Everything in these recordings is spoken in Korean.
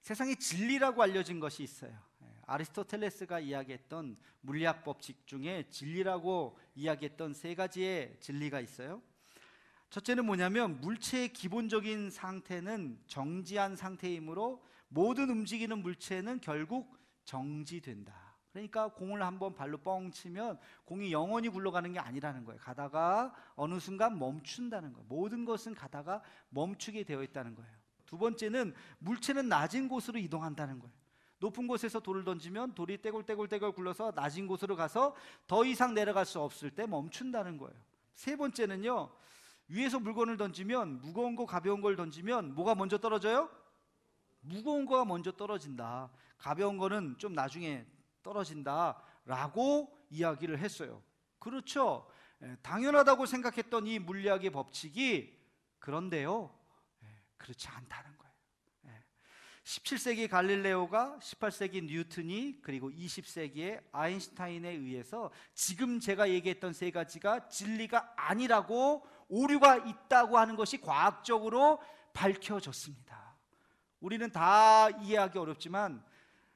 세상에 진리라고 알려진 것이 있어요. 아리스토텔레스가 이야기했던 물리학 법칙 중에 진리라고 이야기했던 세 가지의 진리가 있어요. 첫째는 뭐냐면 물체의 기본적인 상태는 정지한 상태이므로 모든 움직이는 물체는 결국 정지된다. 그러니까 공을 한번 발로 뻥 치면 공이 영원히 굴러가는 게 아니라는 거예요. 가다가 어느 순간 멈춘다는 거예요. 모든 것은 가다가 멈추게 되어 있다는 거예요. 두 번째는 물체는 낮은 곳으로 이동한다는 거예요. 높은 곳에서 돌을 던지면 돌이 떼굴떼굴 굴러서 낮은 곳으로 가서 더 이상 내려갈 수 없을 때 멈춘다는 거예요. 세 번째는요, 위에서 물건을 던지면 무거운 거 가벼운 걸 던지면 뭐가 먼저 떨어져요? 무거운 거가 먼저 떨어진다. 가벼운 거는 좀 나중에 떨어진다 라고 이야기를 했어요. 그렇죠. 당연하다고 생각했던 이 물리학의 법칙이 그런데요, 그렇지 않다는 거예요. 17세기 갈릴레오가, 18세기 뉴턴이, 그리고 20세기의 아인슈타인에 의해서 지금 제가 얘기했던 세 가지가 진리가 아니라고, 오류가 있다고 하는 것이 과학적으로 밝혀졌습니다. 우리는 다 이해하기 어렵지만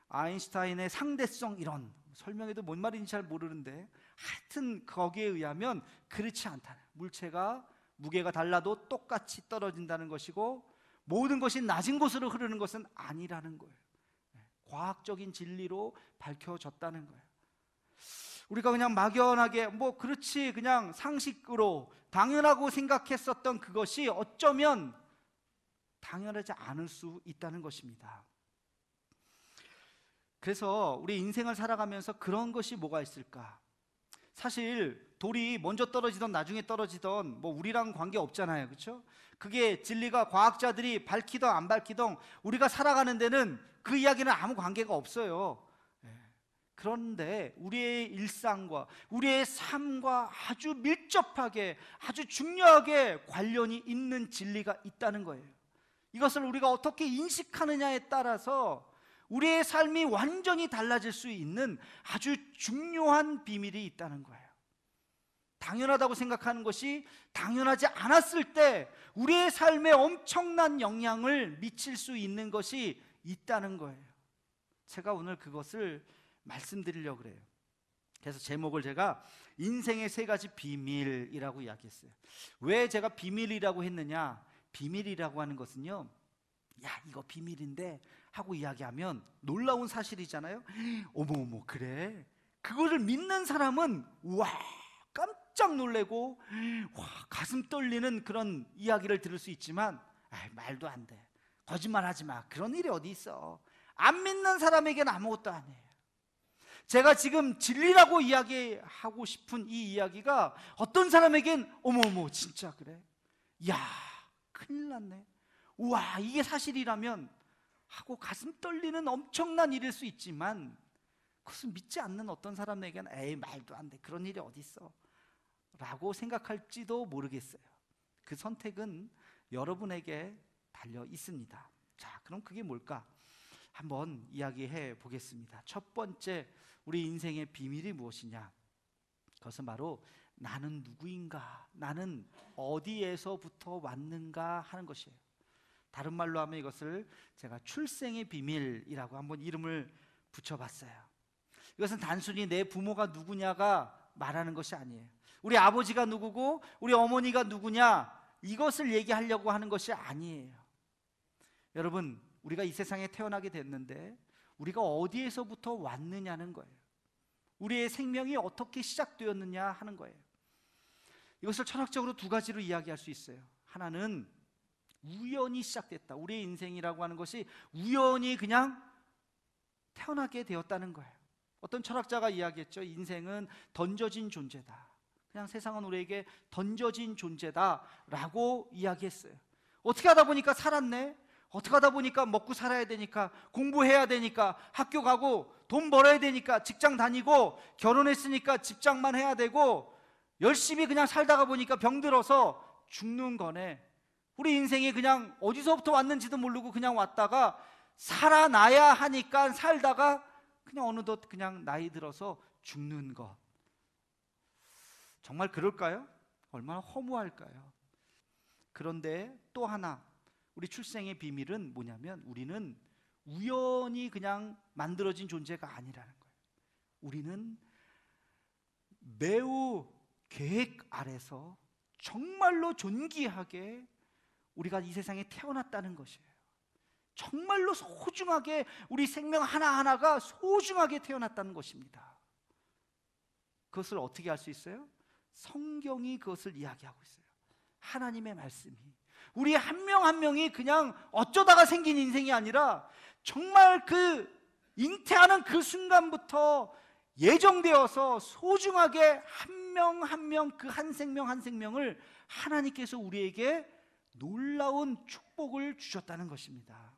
아인슈타인의 상대성 이론, 설명해도 뭔 말인지 잘 모르는데 하여튼 거기에 의하면 그렇지 않다는, 물체가 무게가 달라도 똑같이 떨어진다는 것이고 모든 것이 낮은 곳으로 흐르는 것은 아니라는 거예요. 과학적인 진리로 밝혀졌다는 거예요. 우리가 그냥 막연하게 뭐 그렇지 그냥 상식으로 당연하고 생각했었던 그것이 어쩌면 당연하지 않을 수 있다는 것입니다. 그래서 우리 인생을 살아가면서 그런 것이 뭐가 있을까? 사실 돌이 먼저 떨어지던 나중에 떨어지던 뭐 우리랑 관계 없잖아요. 그렇죠? 그게 진리가 과학자들이 밝히던 안 밝히던 우리가 살아가는 데는 그 이야기는 아무 관계가 없어요. 그런데 우리의 일상과 우리의 삶과 아주 밀접하게, 아주 중요하게 관련이 있는 진리가 있다는 거예요. 이것을 우리가 어떻게 인식하느냐에 따라서 우리의 삶이 완전히 달라질 수 있는 아주 중요한 비밀이 있다는 거예요. 당연하다고 생각하는 것이 당연하지 않았을 때 우리의 삶에 엄청난 영향을 미칠 수 있는 것이 있다는 거예요. 제가 오늘 그것을 말씀드리려고 그래요. 그래서 제목을 제가 인생의 세 가지 비밀이라고 이야기했어요. 왜 제가 비밀이라고 했느냐? 비밀이라고 하는 것은요, 야 이거 비밀인데 하고 이야기하면 놀라운 사실이잖아요. 어머 그래? 그거를 믿는 사람은 와 깜짝 놀래고 와 가슴 떨리는 그런 이야기를 들을 수 있지만 말도 안 돼, 거짓말하지 마, 그런 일이 어디 있어. 안 믿는 사람에게는 아무것도 아니에요. 제가 지금 진리라고 이야기하고 싶은 이 이야기가 어떤 사람에겐 어머 진짜 그래? 야 큰일 났네, 우와 이게 사실이라면 하고 가슴 떨리는 엄청난 일일 수 있지만, 그것을 믿지 않는 어떤 사람에게는 에이 말도 안 돼, 그런 일이 어디 있어 라고 생각할지도 모르겠어요. 그 선택은 여러분에게 달려 있습니다. 자, 그럼 그게 뭘까? 한번 이야기해 보겠습니다. 첫 번째, 우리 인생의 비밀이 무엇이냐? 그것은 바로 나는 누구인가, 나는 어디에서부터 왔는가 하는 것이에요. 다른 말로 하면 이것을 제가 출생의 비밀이라고 한번 이름을 붙여봤어요. 이것은 단순히 내 부모가 누구냐가 말하는 것이 아니에요. 우리 아버지가 누구고 우리 어머니가 누구냐, 이것을 얘기하려고 하는 것이 아니에요. 여러분, 우리가 이 세상에 태어나게 됐는데 우리가 어디에서부터 왔느냐는 거예요. 우리의 생명이 어떻게 시작되었느냐 하는 거예요. 이것을 철학적으로 두 가지로 이야기할 수 있어요. 하나는 우연히 시작됐다. 우리의 인생이라고 하는 것이 우연히 그냥 태어나게 되었다는 거예요. 어떤 철학자가 이야기했죠. 인생은 던져진 존재다. 그냥 세상은 우리에게 던져진 존재다 라고 이야기했어요. 어떻게 하다 보니까 살았네, 어떻게 하다 보니까 먹고 살아야 되니까, 공부해야 되니까, 학교 가고 돈 벌어야 되니까 직장 다니고, 결혼했으니까 집장만 해야 되고, 열심히 그냥 살다가 보니까 병들어서 죽는 거네. 우리 인생이 그냥 어디서부터 왔는지도 모르고 그냥 왔다가 살아나야 하니까 살다가 그냥 어느덧 그냥 나이 들어서 죽는 것. 정말 그럴까요? 얼마나 허무할까요? 그런데 또 하나, 우리 출생의 비밀은 뭐냐면 우리는 우연히 그냥 만들어진 존재가 아니라는 거예요. 우리는 매우 계획 아래서 정말로 존귀하게 우리가 이 세상에 태어났다는 것이에요. 정말로 소중하게 우리 생명 하나하나가 소중하게 태어났다는 것입니다. 그것을 어떻게 알 수 있어요? 성경이 그것을 이야기하고 있어요. 하나님의 말씀이. 우리 한 명 한 명이 그냥 어쩌다가 생긴 인생이 아니라 정말 그 잉태하는 그 순간부터 예정되어서 소중하게 한 명 한 명, 그 한 생명 한 생명을 하나님께서 우리에게 놀라운 축복을 주셨다는 것입니다.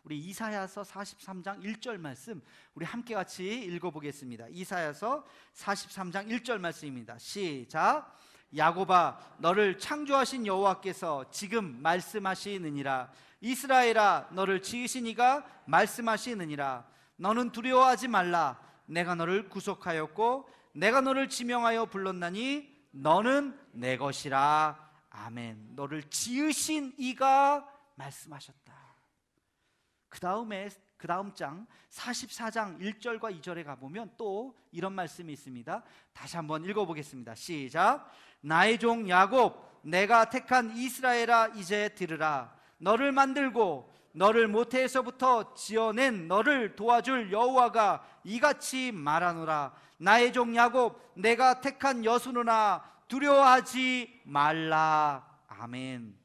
우리 이사야서 43장 1절 말씀 우리 함께 같이 읽어보겠습니다. 이사야서 43장 1절 말씀입니다. 시작. 야곱아, 너를 창조하신 여호와께서 지금 말씀하시느니라. 이스라엘아, 너를 지으신 이가 말씀하시느니라. 너는 두려워하지 말라. 내가 너를 구속하였고 내가 너를 지명하여 불렀나니 너는 내 것이라. 아멘. 너를 지으신 이가 말씀하셨다. 그 다음 장 44장 1절과 2절에 가보면 또 이런 말씀이 있습니다. 다시 한번 읽어보겠습니다. 시작. 나의 종 야곱, 내가 택한 이스라엘아, 이제 들으라. 너를 만들고 너를 모태에서부터 지어낸 너를 도와줄 여호와가 이같이 말하노라. 나의 종 야곱, 내가 택한 여순우나 두려워하지 말라. 아멘.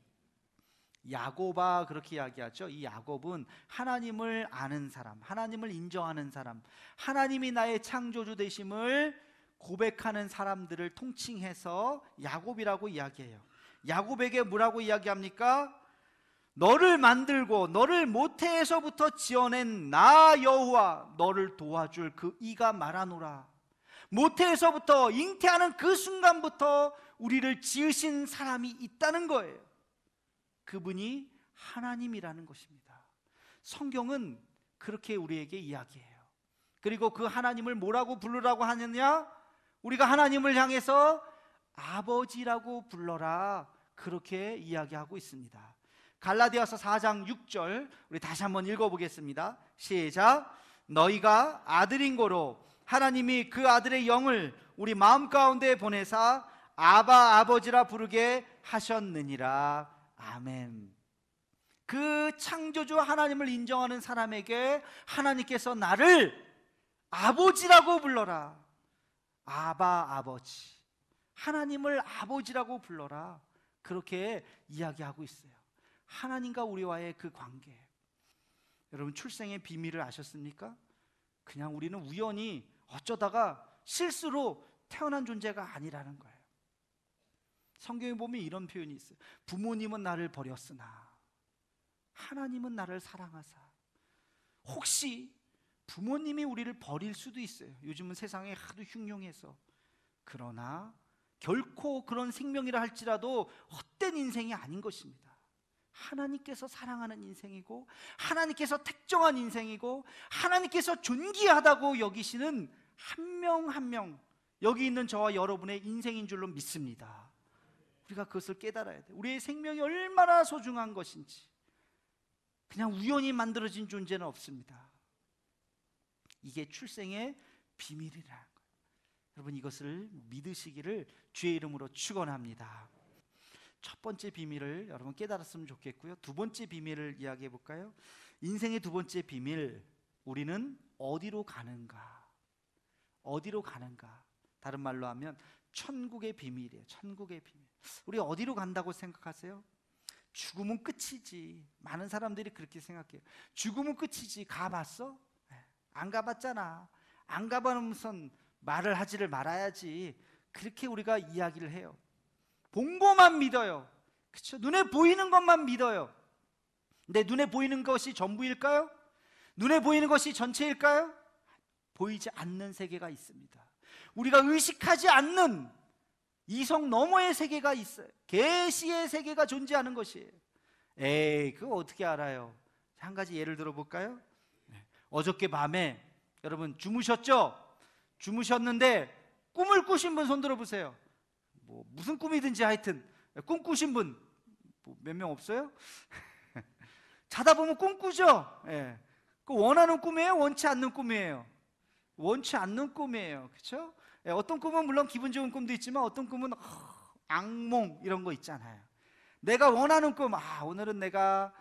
야곱아, 그렇게 이야기하죠. 이 야곱은 하나님을 아는 사람, 하나님을 인정하는 사람, 하나님이 나의 창조주 되심을 고백하는 사람들을 통칭해서 야곱이라고 이야기해요. 야곱에게 뭐라고 이야기합니까? 너를 만들고 너를 모태에서부터 지어낸 나 여호와, 너를 도와줄 그 이가 말하노라. 모태에서부터 잉태하는 그 순간부터 우리를 지으신 사람이 있다는 거예요. 그분이 하나님이라는 것입니다. 성경은 그렇게 우리에게 이야기해요. 그리고 그 하나님을 뭐라고 부르라고 하느냐? 우리가 하나님을 향해서 아버지라고 불러라, 그렇게 이야기하고 있습니다. 갈라디아서 4장 6절 우리 다시 한번 읽어보겠습니다. 시작. 너희가 아들인 고로 하나님이 그 아들의 영을 우리 마음 가운데 보내사 아바 아버지라 부르게 하셨느니라. 아멘. 그 창조주 하나님을 인정하는 사람에게 하나님께서 나를 아버지라고 불러라. 아바 아버지, 하나님을 아버지라고 불러라, 그렇게 이야기하고 있어요. 하나님과 우리와의 그 관계. 여러분, 출생의 비밀을 아셨습니까? 그냥 우리는 우연히 어쩌다가 실수로 태어난 존재가 아니라는 거예요. 성경에 보면 이런 표현이 있어요. 부모님은 나를 버렸으나 하나님은 나를 사랑하사. 혹시 부모님이 우리를 버릴 수도 있어요. 요즘은 세상에 하도 흉흉해서. 그러나 결코 그런 생명이라 할지라도 헛된 인생이 아닌 것입니다. 하나님께서 사랑하는 인생이고, 하나님께서 택정한 인생이고, 하나님께서 존귀하다고 여기시는 한 명 한 명, 여기 있는 저와 여러분의 인생인 줄로 믿습니다. 우리가 그것을 깨달아야 돼요. 우리의 생명이 얼마나 소중한 것인지. 그냥 우연히 만들어진 존재는 없습니다. 이게 출생의 비밀이라는 거예요. 여러분, 이것을 믿으시기를 주의 이름으로 축원합니다. 첫 번째 비밀을 여러분 깨달았으면 좋겠고요. 두 번째 비밀을 이야기해 볼까요? 인생의 두 번째 비밀, 우리는 어디로 가는가? 어디로 가는가? 다른 말로 하면 천국의 비밀이에요. 천국의 비밀. 우리 어디로 간다고 생각하세요? 죽음은 끝이지. 많은 사람들이 그렇게 생각해요. 죽음은 끝이지. 가봤어? 안 가봤잖아. 안 가봐놓으면서 말을 하지를 말아야지. 그렇게 우리가 이야기를 해요. 본 것만 믿어요. 그렇죠? 눈에 보이는 것만 믿어요. 근데 눈에 보이는 것이 전부일까요? 눈에 보이는 것이 전체일까요? 보이지 않는 세계가 있습니다. 우리가 의식하지 않는 이성 너머의 세계가 있어요. 계시의 세계가 존재하는 것이에요. 에이, 그거 어떻게 알아요? 한 가지 예를 들어볼까요? 어저께 밤에 여러분 주무셨죠? 주무셨는데 꿈을 꾸신 분 손 들어보세요. 무슨 꿈이든지 하여튼 꿈 꾸신 분 몇 명 없어요? 자다 보면 꿈꾸죠. 예. 그 원하는 꿈이에요? 원치 않는 꿈이에요? 원치 않는 꿈이에요. 그렇죠? 예, 어떤 꿈은 물론 기분 좋은 꿈도 있지만 어떤 꿈은 악몽 이런 거 있잖아요. 내가 원하는 꿈, 오늘은 내가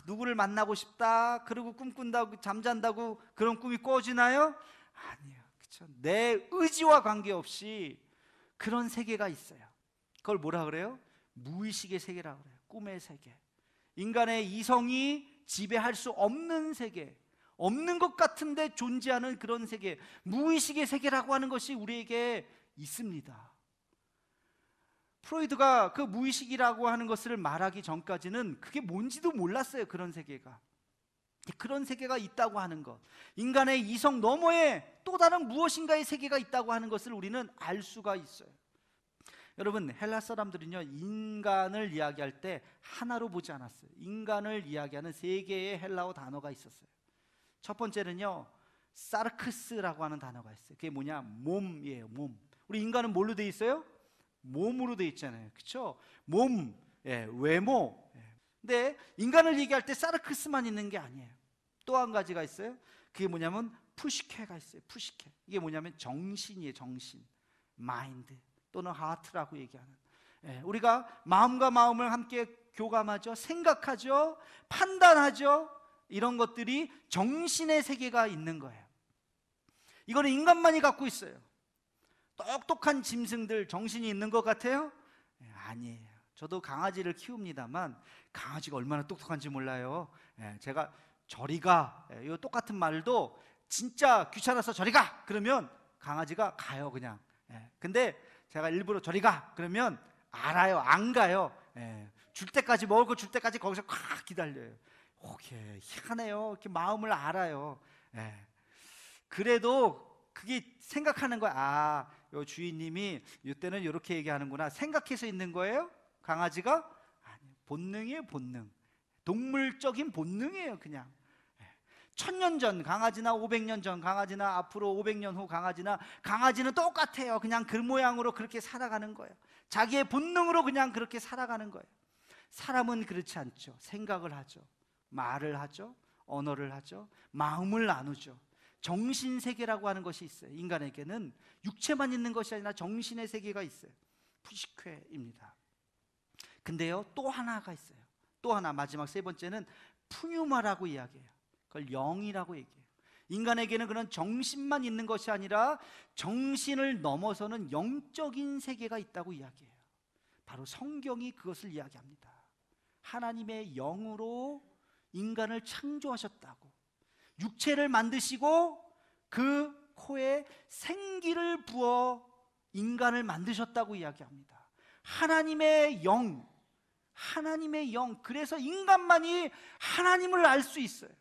누구를 만나고 싶다. 그리고 꿈꾼다고 잠잔다고 그런 꿈이 꿔지나요? 아니에요. 그렇죠? 내 의지와 관계없이 그런 세계가 있어요. 그걸 뭐라 그래요? 무의식의 세계라고 그래요. 꿈의 세계. 인간의 이성이 지배할 수 없는 세계, 없는 것 같은데 존재하는 그런 세계, 무의식의 세계라고 하는 것이 우리에게 있습니다. 프로이드가 그 무의식이라고 하는 것을 말하기 전까지는 그게 뭔지도 몰랐어요. 그런 세계가 있다고 하는 것, 인간의 이성 너머에 또 다른 무엇인가의 세계가 있다고 하는 것을 우리는 알 수가 있어요. 여러분, 헬라 사람들은요, 인간을 이야기할 때 하나로 보지 않았어요. 인간을 이야기하는 세 개의 헬라어 단어가 있었어요. 첫 번째는요, 사르크스라고 하는 단어가 있어요. 그게 뭐냐? 몸이에요. 몸. 우리 인간은 뭘로 돼 있어요? 몸으로 돼 있잖아요. 그렇죠? 몸, 외모. 근데 인간을 얘기할 때 사르크스만 있는 게 아니에요. 또 한 가지가 있어요. 그게 뭐냐면 푸시케가 있어요. 푸시케. 이게 뭐냐면 정신이에요. 정신. 마인드 또는 하트라고 얘기하는. 우리가 마음과 마음을 함께 교감하죠. 생각하죠. 판단하죠. 이런 것들이 정신의 세계가 있는 거예요. 이거는 인간만이 갖고 있어요. 똑똑한 짐승들 정신이 있는 것 같아요? 아니에요. 저도 강아지를 키웁니다만 강아지가 얼마나 똑똑한지 몰라요. 제가 저리 가, 이 똑같은 말도 진짜 귀찮아서 저리 가 그러면 강아지가 가요. 그냥. 근데 제가 일부러 저리 가 그러면 알아요. 안 가요. 줄 때까지, 먹을 거 줄 때까지 거기서 꽉 기다려요. 희한해요. 이렇게 마음을 알아요. 그래도 그게 생각하는 거야. 요 주인님이 이때는 이렇게 얘기하는구나 생각해서 있는 거예요? 강아지가? 아니, 본능이에요. 본능. 동물적인 본능이에요. 그냥. 1000년 전 강아지나 500년 전 강아지나 앞으로 500년 후 강아지는 똑같아요. 그냥 그 모양으로 그렇게 살아가는 거예요. 자기의 본능으로 그냥 그렇게 살아가는 거예요. 사람은 그렇지 않죠. 생각을 하죠. 말을 하죠. 언어를 하죠. 마음을 나누죠. 정신세계라고 하는 것이 있어요. 인간에게는 육체만 있는 것이 아니라 정신의 세계가 있어요. 푸시케입니다. 근데요, 또 하나가 있어요. 또 하나, 마지막 세 번째는 푸뉴마라고 이야기해요. 그걸 영이라고 얘기해요. 인간에게는 그런 정신만 있는 것이 아니라 정신을 넘어서는 영적인 세계가 있다고 이야기해요. 바로 성경이 그것을 이야기합니다. 하나님의 영으로 인간을 창조하셨다고, 육체를 만드시고 그 코에 생기를 부어 인간을 만드셨다고 이야기합니다. 하나님의 영, 그래서 인간만이 하나님을 알 수 있어요.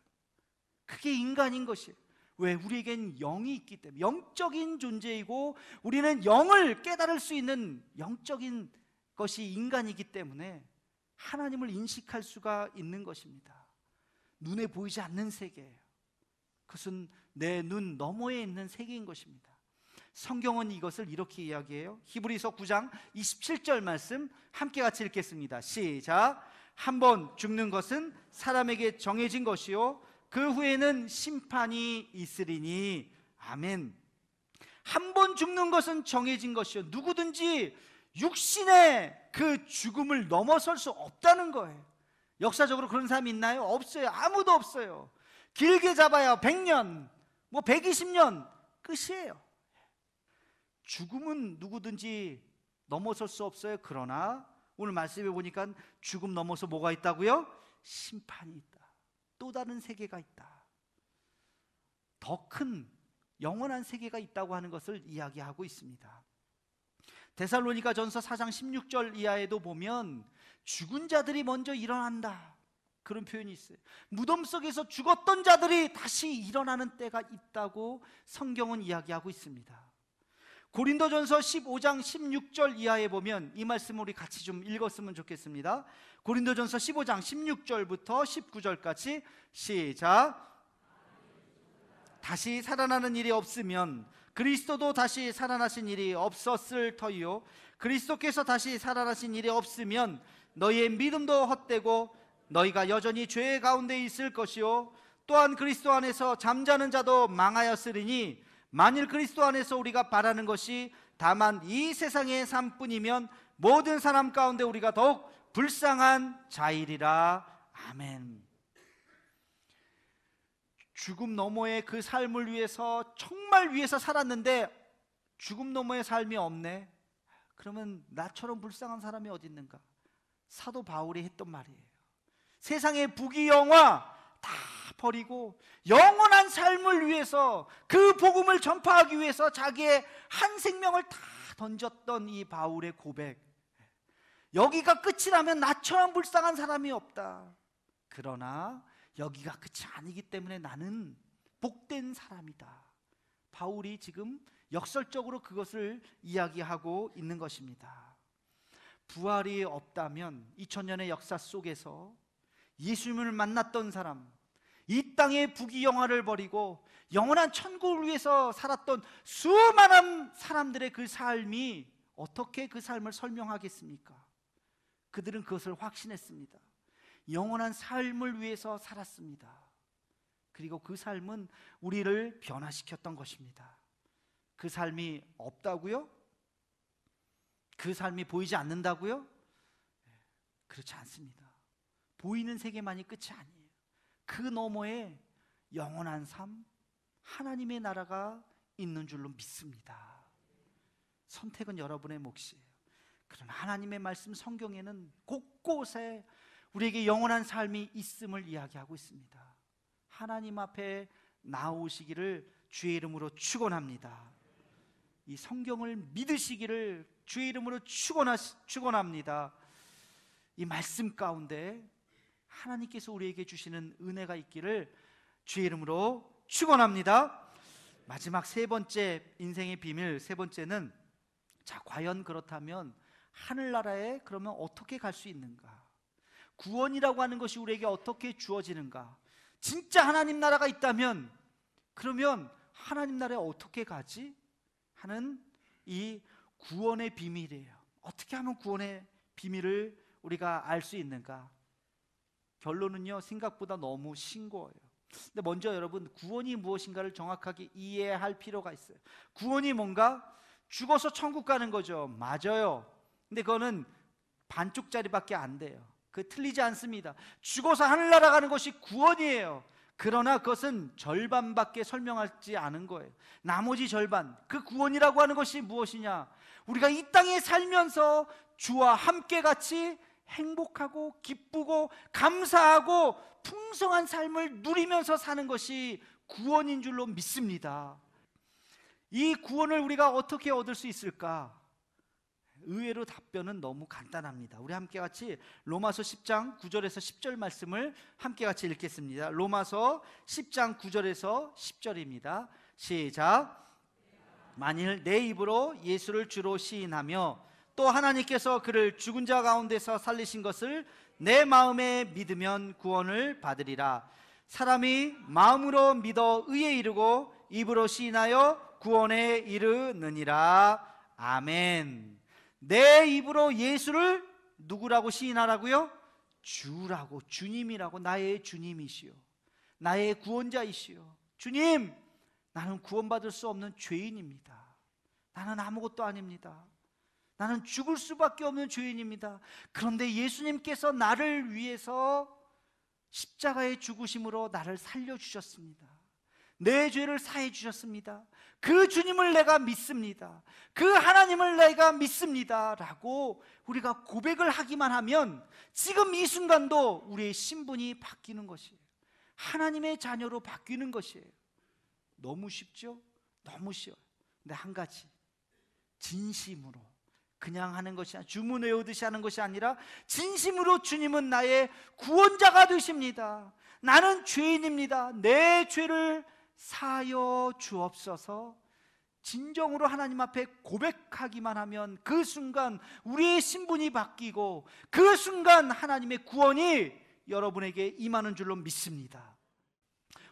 그게 인간인 것이에요. 왜? 우리에겐 영이 있기 때문에. 영적인 존재이고 우리는 영을 깨달을 수 있는 영적인 것이 인간이기 때문에 하나님을 인식할 수가 있는 것입니다. 눈에 보이지 않는 세계예요. 그것은 내 눈 너머에 있는 세계인 것입니다. 성경은 이것을 이렇게 이야기해요. 히브리서 9장 27절 말씀 함께 같이 읽겠습니다. 시작. 한 번 죽는 것은 사람에게 정해진 것이요 그 후에는 심판이 있으리니. 아멘. 한 번 죽는 것은 정해진 것이요, 누구든지 육신의 그 죽음을 넘어설 수 없다는 거예요. 역사적으로 그런 사람이 있나요? 없어요. 아무도 없어요. 길게 잡아야 100년, 120년 끝이에요. 죽음은 누구든지 넘어설 수 없어요. 그러나 오늘 말씀해 보니까 죽음 넘어서 뭐가 있다고요? 심판이 있다. 또 다른 세계가 있다. 더 큰 영원한 세계가 있다고 하는 것을 이야기하고 있습니다. 데살로니가 전서 4장 16절 이하에도 보면 죽은 자들이 먼저 일어난다, 그런 표현이 있어요. 무덤 속에서 죽었던 자들이 다시 일어나는 때가 있다고 성경은 이야기하고 있습니다. 고린도전서 15장 16절 이하에 보면 이 말씀을 우리 같이 좀 읽었으면 좋겠습니다. 고린도전서 15장 16절부터 19절까지 시작. 다시 살아나는 일이 없으면 그리스도도 다시 살아나신 일이 없었을 터이요, 그리스도께서 다시 살아나신 일이 없으면 너희의 믿음도 헛되고 너희가 여전히 죄 가운데 있을 것이요 또한 그리스도 안에서 잠자는 자도 망하였으리니 만일 그리스도 안에서 우리가 바라는 것이 다만 이 세상의 삶뿐이면 모든 사람 가운데 우리가 더욱 불쌍한 자이리라. 아멘. 죽음 너머의 그 삶을 위해서 정말 위해서 살았는데 죽음 너머의 삶이 없네. 그러면 나처럼 불쌍한 사람이 어디 있는가? 사도 바울이 했던 말이에요. 세상의 부귀영화 다 버리고 영원한 삶을 위해서, 그 복음을 전파하기 위해서 자기의 한 생명을 다 던졌던 이 바울의 고백. 여기가 끝이라면 나처럼 불쌍한 사람이 없다. 그러나 여기가 끝이 아니기 때문에 나는 복된 사람이다. 바울이 지금 역설적으로 그것을 이야기하고 있는 것입니다. 부활이 없다면 2000년의 역사 속에서 예수님을 만났던 사람, 이 땅의 부귀영화를 버리고 영원한 천국을 위해서 살았던 수많은 사람들의 그 삶이 어떻게 그 삶을 설명하겠습니까? 그들은 그것을 확신했습니다. 영원한 삶을 위해서 살았습니다. 그리고 그 삶은 우리를 변화시켰던 것입니다. 그 삶이 없다고요? 그 삶이 보이지 않는다고요? 그렇지 않습니다. 보이는 세계만이 끝이 아니에요. 그 너머에 영원한 삶, 하나님의 나라가 있는 줄로 믿습니다. 선택은 여러분의 몫이에요. 그러나 하나님의 말씀 성경에는 곳곳에 우리에게 영원한 삶이 있음을 이야기하고 있습니다. 하나님 앞에 나오시기를 주의 이름으로 축원합니다. 이 성경을 믿으시기를 주의 이름으로 축원합니다. 이 말씀 가운데 하나님께서 우리에게 주시는 은혜가 있기를 주의 이름으로 축원합니다. 마지막 세 번째 인생의 비밀, 세 번째는, 자, 과연 그렇다면 하늘나라에 그러면 어떻게 갈 수 있는가? 구원이라고 하는 것이 우리에게 어떻게 주어지는가? 진짜 하나님 나라가 있다면 그러면 하나님 나라에 어떻게 가지? 하는 이 구원의 비밀이에요. 어떻게 하면 구원의 비밀을 우리가 알 수 있는가? 결론은요, 생각보다 너무 싱거워요. 근데 먼저 여러분, 구원이 무엇인가를 정확하게 이해할 필요가 있어요. 구원이 뭔가? 죽어서 천국 가는 거죠. 맞아요. 근데 그거는 반쪽짜리밖에 안 돼요. 그 틀리지 않습니다. 죽어서 하늘나라 가는 것이 구원이에요. 그러나 그것은 절반밖에 설명하지 않은 거예요. 나머지 절반, 그 구원이라고 하는 것이 무엇이냐? 우리가 이 땅에 살면서 주와 함께 같이 행복하고 기쁘고 감사하고 풍성한 삶을 누리면서 사는 것이 구원인 줄로 믿습니다. 이 구원을 우리가 어떻게 얻을 수 있을까? 의외로 답변은 너무 간단합니다. 우리 함께 같이 로마서 10장 9절에서 10절 말씀을 함께 같이 읽겠습니다. 로마서 10장 9절에서 10절입니다. 시작. 만일 내 입으로 예수를 주로 시인하며 또 하나님께서 그를 죽은 자 가운데서 살리신 것을 내 마음에 믿으면 구원을 받으리라. 사람이 마음으로 믿어 의에 이르고 입으로 시인하여 구원에 이르느니라. 아멘. 내 입으로 예수를 누구라고 시인하라고요? 주라고, 주님이라고. 나의 주님이시요, 나의 구원자이시요. 주님, 나는 구원받을 수 없는 죄인입니다. 나는 아무것도 아닙니다. 나는 죽을 수밖에 없는 죄인입니다. 그런데 예수님께서 나를 위해서 십자가의 죽으심으로 나를 살려주셨습니다. 내 죄를 사해 주셨습니다. 그 주님을 내가 믿습니다. 그 하나님을 내가 믿습니다 라고 우리가 고백을 하기만 하면 지금 이 순간도 우리의 신분이 바뀌는 것이에요. 하나님의 자녀로 바뀌는 것이에요. 너무 쉽죠? 너무 쉬워요. 근데 한 가지, 진심으로 그냥 하는 것이 아니라, 주문 외우듯이 하는 것이 아니라 진심으로 주님은 나의 구원자가 되십니다. 나는 죄인입니다. 내 죄를 사하여 주옵소서. 진정으로 하나님 앞에 고백하기만 하면 그 순간 우리의 신분이 바뀌고 그 순간 하나님의 구원이 여러분에게 임하는 줄로 믿습니다.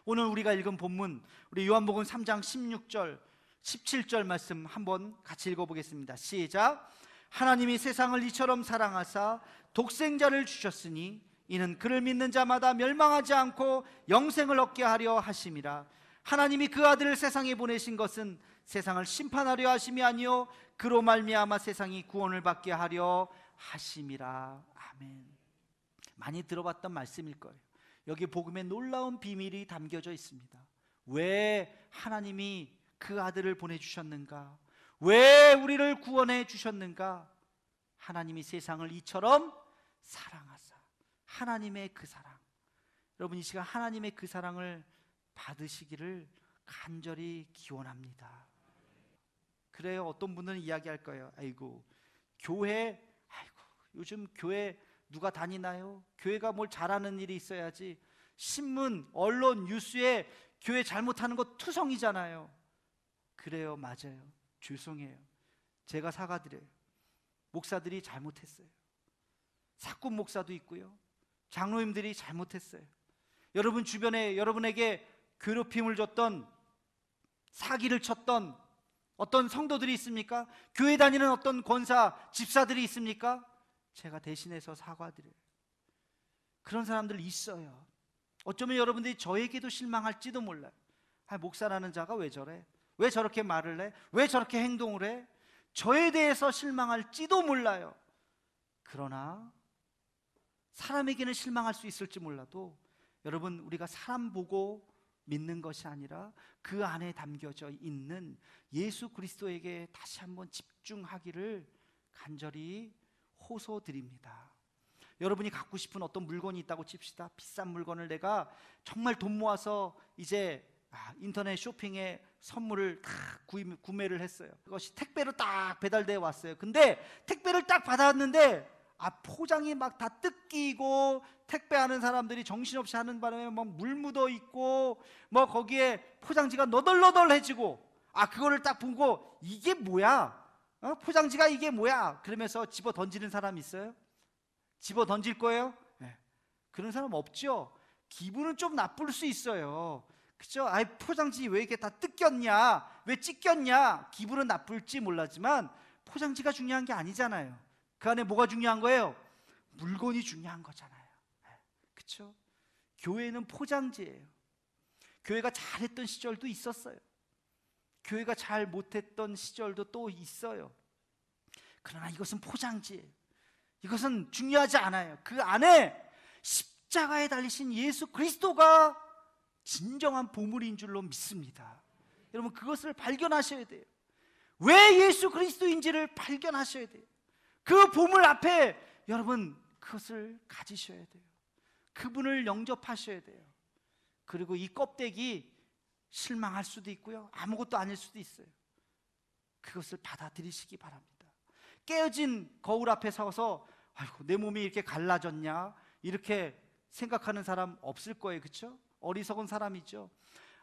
오늘 우리가 읽은 본문, 우리 요한복음 3장 16절 17절 말씀 한번 같이 읽어보겠습니다. 시작. 하나님이 세상을 이처럼 사랑하사 독생자를 주셨으니 이는 그를 믿는 자마다 멸망하지 않고 영생을 얻게 하려 하심이라. 하나님이 그 아들을 세상에 보내신 것은 세상을 심판하려 하심이 아니요 그로 말미암아 세상이 구원을 받게 하려 하심이라. 아멘. 많이 들어봤던 말씀일 거예요. 여기 복음에 놀라운 비밀이 담겨져 있습니다. 왜 하나님이 그 아들을 보내주셨는가? 왜 우리를 구원해 주셨는가? 하나님이 세상을 이처럼 사랑하사. 하나님의 그 사랑. 여러분, 이 시간 하나님의 그 사랑을 받으시기를 간절히 기원합니다. 그래요. 어떤 분은 이야기할 거예요. 아이고, 요즘 교회 누가 다니나요? 교회가 뭘 잘하는 일이 있어야지. 신문, 언론, 뉴스에 교회 잘못하는 거 투성이잖아요. 그래요. 맞아요. 죄송해요. 제가 사과드려요. 목사들이 잘못했어요. 사꾼 목사도 있고요. 장로님들이 잘못했어요. 여러분 주변에 여러분에게 괴롭힘을 줬던, 사기를 쳤던 어떤 성도들이 있습니까? 교회 다니는 어떤 권사, 집사들이 있습니까? 제가 대신해서 사과드려요. 그런 사람들 있어요. 어쩌면 여러분들이 저에게도 실망할지도 몰라요. 목사라는 자가 왜 저래? 왜 저렇게 말을 해? 왜 저렇게 행동을 해? 저에 대해서 실망할지도 몰라요. 그러나 사람에게는 실망할 수 있을지 몰라도 여러분, 우리가 사람 보고 믿는 것이 아니라 그 안에 담겨져 있는 예수 그리스도에게 다시 한번 집중하기를 간절히 호소드립니다. 여러분이 갖고 싶은 어떤 물건이 있다고 칩시다. 비싼 물건을 내가 정말 돈 모아서 이제 인터넷 쇼핑에 선물을 다 구매를 했어요. 그것이 택배로 딱 배달되어 왔어요. 근데 택배를 딱 받았는데 포장이 막 다 뜯기고, 택배하는 사람들이 정신없이 하는 바람에 막 물 묻어 있고, 뭐 거기에 포장지가 너덜너덜해지고, 그거를 딱 보고 이게 뭐야? 포장지가 이게 뭐야? 그러면서 집어 던지는 사람 있어요? 집어 던질 거예요? 네. 그런 사람 없죠? 기분은 좀 나쁠 수 있어요. 그죠? 포장지 왜 이렇게 다 뜯겼냐? 왜 찢겼냐? 기분은 나쁠지 몰라지만 포장지가 중요한 게 아니잖아요. 그 안에 뭐가 중요한 거예요? 물건이 중요한 거잖아요. 그렇죠? 교회는 포장지예요. 교회가 잘했던 시절도 있었어요. 교회가 잘 못했던 시절도 또 있어요. 그러나 이것은 포장지예요. 이것은 중요하지 않아요. 그 안에 십자가에 달리신 예수 그리스도가 진정한 보물인 줄로 믿습니다. 여러분, 그것을 발견하셔야 돼요. 왜 예수 그리스도인지를 발견하셔야 돼요. 그 보물 앞에 여러분, 그것을 가지셔야 돼요. 그분을 영접하셔야 돼요. 그리고 이 껍데기 실망할 수도 있고요, 아무것도 아닐 수도 있어요. 그것을 받아들이시기 바랍니다. 깨어진 거울 앞에 서서 내 몸이 이렇게 갈라졌냐 이렇게 생각하는 사람 없을 거예요. 그렇죠? 어리석은 사람이죠.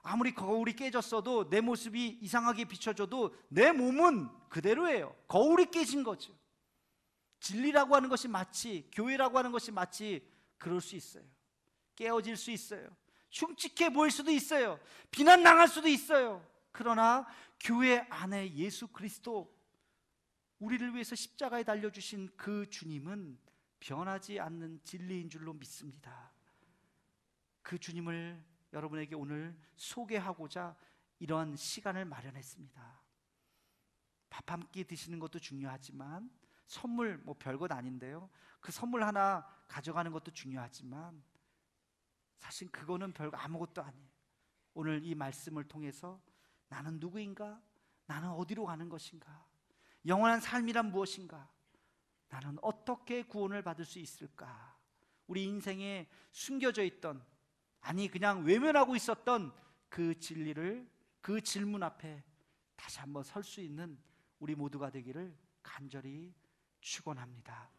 아무리 거울이 깨졌어도, 내 모습이 이상하게 비춰져도 내 몸은 그대로예요. 거울이 깨진 거죠. 진리라고 하는 것이 마치, 교회라고 하는 것이 마치 그럴 수 있어요. 깨어질 수 있어요. 흉측해 보일 수도 있어요. 비난당할 수도 있어요. 그러나 교회 안에 예수 그리스도, 우리를 위해서 십자가에 달려주신 그 주님은 변하지 않는 진리인 줄로 믿습니다. 그 주님을 여러분에게 오늘 소개하고자 이러한 시간을 마련했습니다. 밥 한 끼 드시는 것도 중요하지만, 선물 별것 아닌데요, 그 선물 하나 가져가는 것도 중요하지만 사실 그거는 별거 아무것도 아니에요. 오늘 이 말씀을 통해서 나는 누구인가? 나는 어디로 가는 것인가? 영원한 삶이란 무엇인가? 나는 어떻게 구원을 받을 수 있을까? 우리 인생에 숨겨져 있던, 그냥 외면하고 있었던 그 진리를, 그 질문 앞에 다시 한번 설 수 있는 우리 모두가 되기를 간절히 축원합니다.